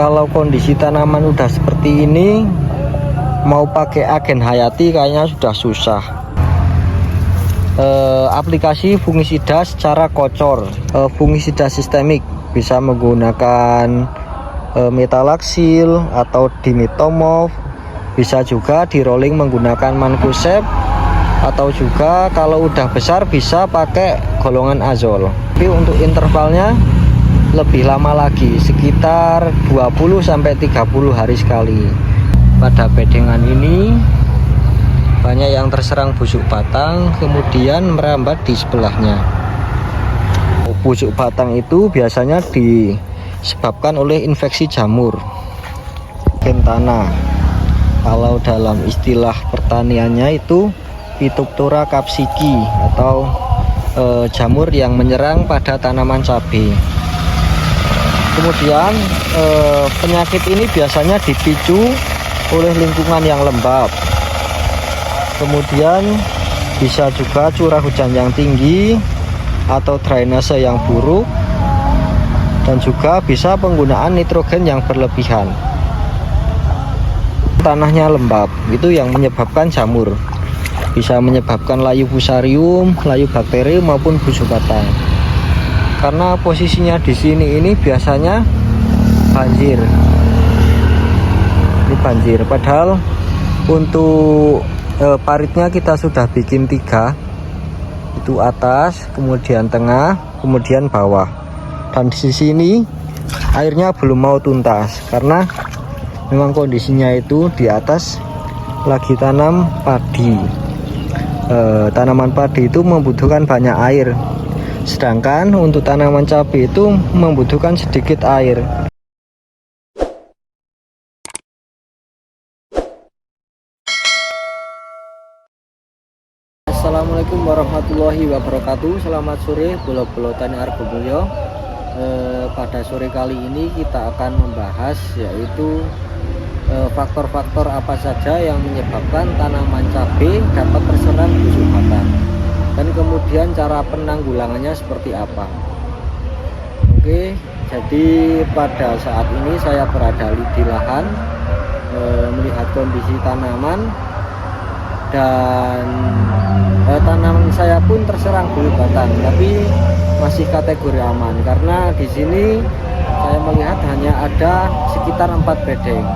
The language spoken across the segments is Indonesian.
Kalau kondisi tanaman udah seperti ini, mau pakai agen hayati kayaknya sudah susah. Aplikasi fungisida secara kocor, fungisida sistemik, bisa menggunakan metalaxyl atau dimitomov, bisa juga di rolling menggunakan mancozeb, atau juga kalau udah besar bisa pakai golongan azol. Tapi untuk intervalnya lebih lama lagi, sekitar 20-30 hari sekali. Pada bedengan ini banyak yang terserang busuk batang, kemudian merambat di sebelahnya. Busuk batang itu biasanya disebabkan oleh infeksi jamur, gen tanah. Kalau dalam istilah pertaniannya itu Phytophthora capsicum atau jamur yang menyerang pada tanaman cabai. Kemudian penyakit ini biasanya dipicu oleh lingkungan yang lembab. Kemudian bisa juga curah hujan yang tinggi atau drainase yang buruk, dan juga bisa penggunaan nitrogen yang berlebihan. Tanahnya lembab, itu yang menyebabkan jamur. Bisa menyebabkan layu fusarium, layu bakteri maupun busuk batang. Karena posisinya di sini ini biasanya banjir. Ini banjir, padahal untuk paritnya kita sudah bikin 3. Itu atas, kemudian tengah, kemudian bawah. Dan di sini airnya belum mau tuntas karena memang kondisinya itu di atas lagi tanam padi. Tanaman padi itu membutuhkan banyak air. Sedangkan untuk tanaman cabai itu membutuhkan sedikit air. Assalamualaikum warahmatullahi wabarakatuh. Selamat sore bolo-bolo Tani Argomulyo. Pada sore kali ini kita akan membahas yaitu faktor-faktor apa saja yang menyebabkan tanaman cabai dapat terserang busuk batang, dan kemudian cara penanggulangannya seperti apa. Oke, jadi pada saat ini saya berada di lahan, melihat kondisi tanaman, dan tanaman saya pun terserang busuk batang, tapi masih kategori aman karena di sini saya melihat hanya ada sekitar 4 bedeng.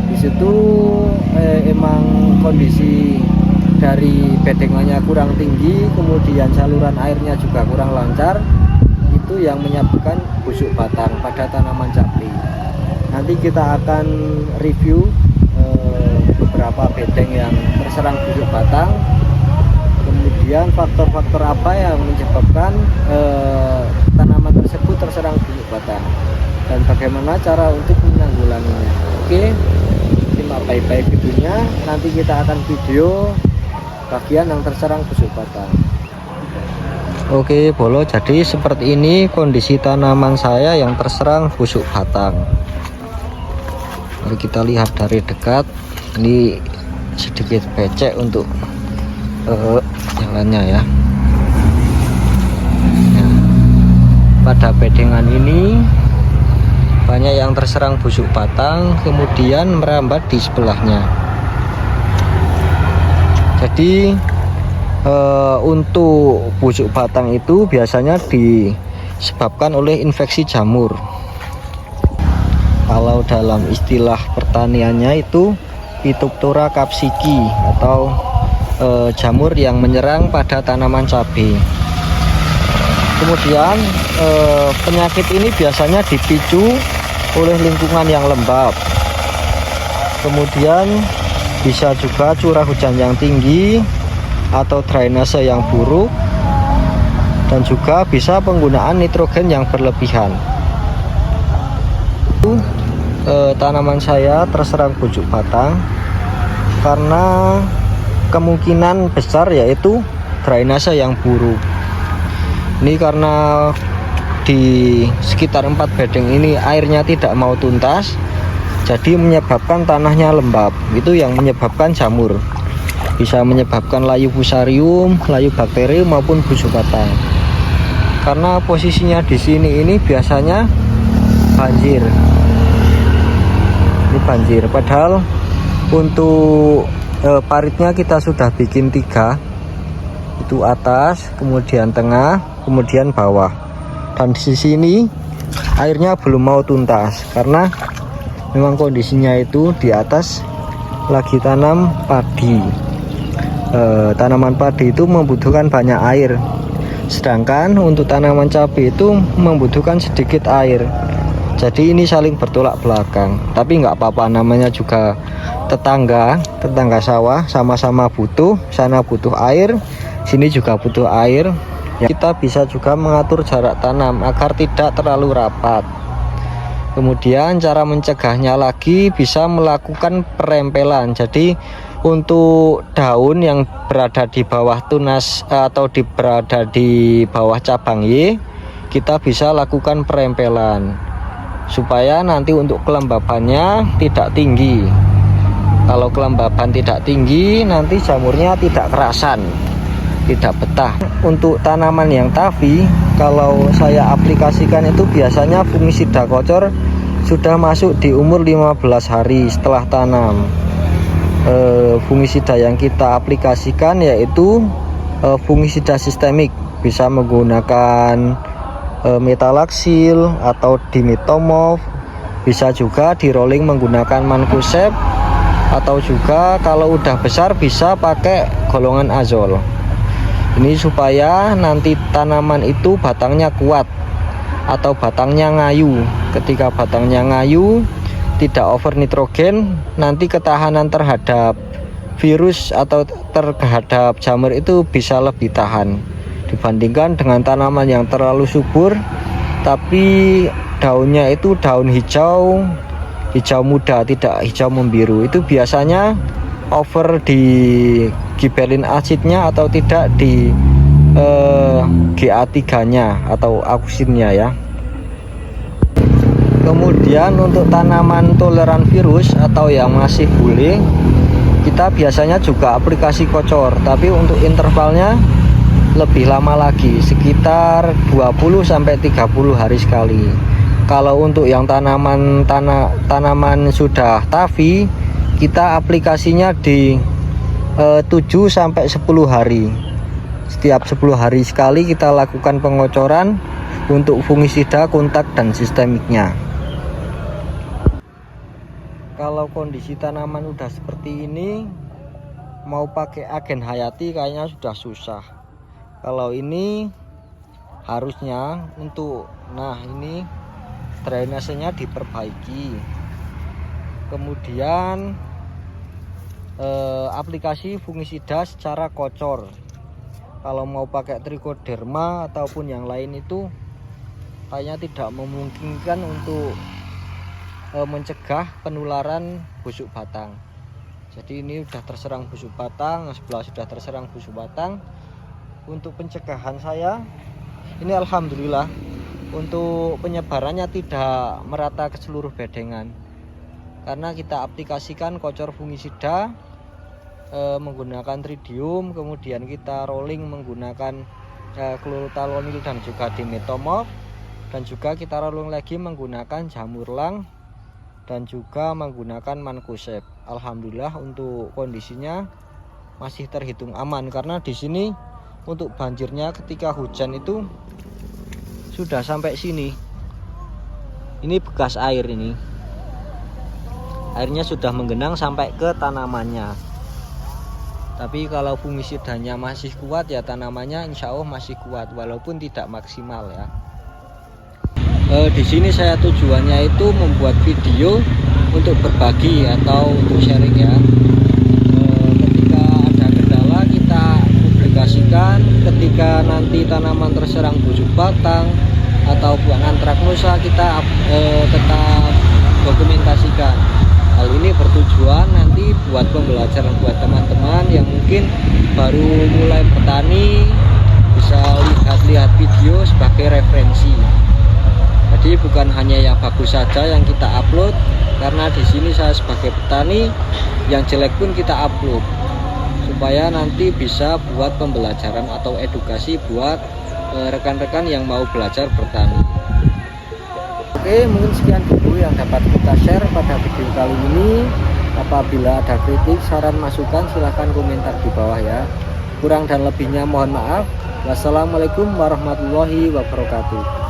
Di situ emang kondisi dari bedengannya kurang tinggi, kemudian saluran airnya juga kurang lancar, itu yang menyebabkan busuk batang pada tanaman cabai. Nanti kita akan review beberapa bedeng yang terserang busuk batang, kemudian faktor-faktor apa yang menyebabkan tanaman tersebut terserang busuk batang, dan bagaimana cara untuk menanggulanginya. Oke, simak baik-baik videonya. Nanti kita akan video bagian yang terserang busuk batang. Oke bolo, jadi seperti ini kondisi tanaman saya yang terserang busuk batang. Mari kita lihat dari dekat. Ini sedikit becek untuk jalannya ya. Nah, pada bedengan ini banyak yang terserang busuk batang, kemudian merambat di sebelahnya. Jadi untuk busuk batang itu biasanya disebabkan oleh infeksi jamur. Kalau dalam istilah pertaniannya itu Phytophthora capsicum atau jamur yang menyerang pada tanaman cabai. Kemudian penyakit ini biasanya dipicu oleh lingkungan yang lembab. Kemudian bisa juga curah hujan yang tinggi atau drainase yang buruk, dan juga bisa penggunaan nitrogen yang berlebihan. Tanaman saya terserang busuk batang karena kemungkinan besar yaitu drainase yang buruk. Ini karena di sekitar 4 bedeng ini airnya tidak mau tuntas, jadi menyebabkan tanahnya lembab. Itu yang menyebabkan jamur. Bisa menyebabkan layu fusarium, layu bakteri maupun busuk batang. Karena posisinya di sini ini biasanya banjir. banjir. Padahal untuk paritnya kita sudah bikin 3, itu atas, kemudian tengah, kemudian bawah. Dan di sisi ini airnya belum mau tuntas karena memang kondisinya itu di atas lagi tanam padi. Tanaman padi itu membutuhkan banyak air, sedangkan untuk tanaman cabai itu membutuhkan sedikit air. Jadi ini saling bertolak belakang, tapi nggak apa-apa, namanya juga tetangga sawah, sama-sama butuh. Sana butuh air, sini juga butuh air. Kita bisa juga mengatur jarak tanam agar tidak terlalu rapat. Kemudian cara mencegahnya lagi bisa melakukan perempelan. Jadi untuk daun yang berada di bawah tunas atau berada di bawah cabang Y, kita bisa lakukan perempelan supaya nanti untuk kelembabannya tidak tinggi. Kalau kelembaban tidak tinggi, nanti jamurnya tidak kerasan, tidak betah. Untuk tanaman yang tavi, kalau saya aplikasikan itu biasanya fungisida kocor sudah masuk di umur 15 hari setelah tanam. Fungisida yang kita aplikasikan yaitu fungisida sistemik, bisa menggunakan metalaxyl atau dimitomorph, bisa juga di rolling menggunakan mancozeb, atau juga kalau udah besar bisa pakai golongan azol. Ini supaya nanti tanaman itu batangnya kuat atau batangnya ngayu. Ketika batangnya ngayu, tidak over nitrogen, nanti ketahanan terhadap virus atau terhadap jamur itu bisa lebih tahan dibandingkan dengan tanaman yang terlalu subur tapi daunnya itu daun hijau muda, tidak hijau membiru. Itu biasanya over di gibberellin acidnya atau tidak di GA3 nya atau auxinnya ya. Kemudian untuk tanaman toleran virus atau yang masih bule, kita biasanya juga aplikasi kocor, tapi untuk intervalnya lebih lama lagi, sekitar 20-30 hari sekali. Kalau untuk yang tanaman sudah tavi, kita aplikasinya di 7-10 hari. Setiap 10 hari sekali kita lakukan pengocoran untuk fungisida, kontak, dan sistemiknya. Kalau kondisi tanaman udah seperti ini, mau pakai agen hayati kayaknya sudah susah. Kalau ini harusnya untuk, nah ini drainasenya diperbaiki, kemudian aplikasi fungisida secara kocor. Kalau mau pakai trichoderma ataupun yang lain itu kayaknya tidak memungkinkan untuk mencegah penularan busuk batang. Jadi ini sudah terserang busuk batang, sebelah sudah terserang busuk batang. Untuk pencegahan saya ini alhamdulillah untuk penyebarannya tidak merata ke seluruh bedengan, karena kita aplikasikan kocor fungisida menggunakan tridium, kemudian kita rolling menggunakan chlorothalonil dan juga dimitomorph, dan juga kita rolling lagi menggunakan jamurlang dan juga menggunakan mancozeb. Alhamdulillah untuk kondisinya masih terhitung aman, karena di sini untuk banjirnya ketika hujan itu sudah sampai sini. Ini bekas air, ini airnya sudah menggenang sampai ke tanamannya. Tapi kalau fungisidanya masih kuat ya, tanamannya insya Allah masih kuat walaupun tidak maksimal ya. Di sini saya tujuannya itu membuat video untuk berbagi atau untuk sharing ya. Ketika ada kendala kita publikasikan, ketika nanti tanaman terserang busuk batang atau buah antraknosa kita tetap dokumentasikan. Hal ini bertujuan nanti buat pembelajaran buat teman-teman yang mungkin baru mulai bertani, bisa lihat-lihat video sebagai referensi. Jadi bukan hanya yang bagus saja yang kita upload, karena di sini saya sebagai petani yang jelek pun kita upload supaya nanti bisa buat pembelajaran atau edukasi buat rekan-rekan yang mau belajar bertani. Oke, mungkin sekian dulu ya. yang dapat kita share pada video kali ini. Apabila ada kritik, saran, masukan, silahkan komentar di bawah ya. Kurang dan lebihnya mohon maaf. Wassalamualaikum warahmatullahi wabarakatuh.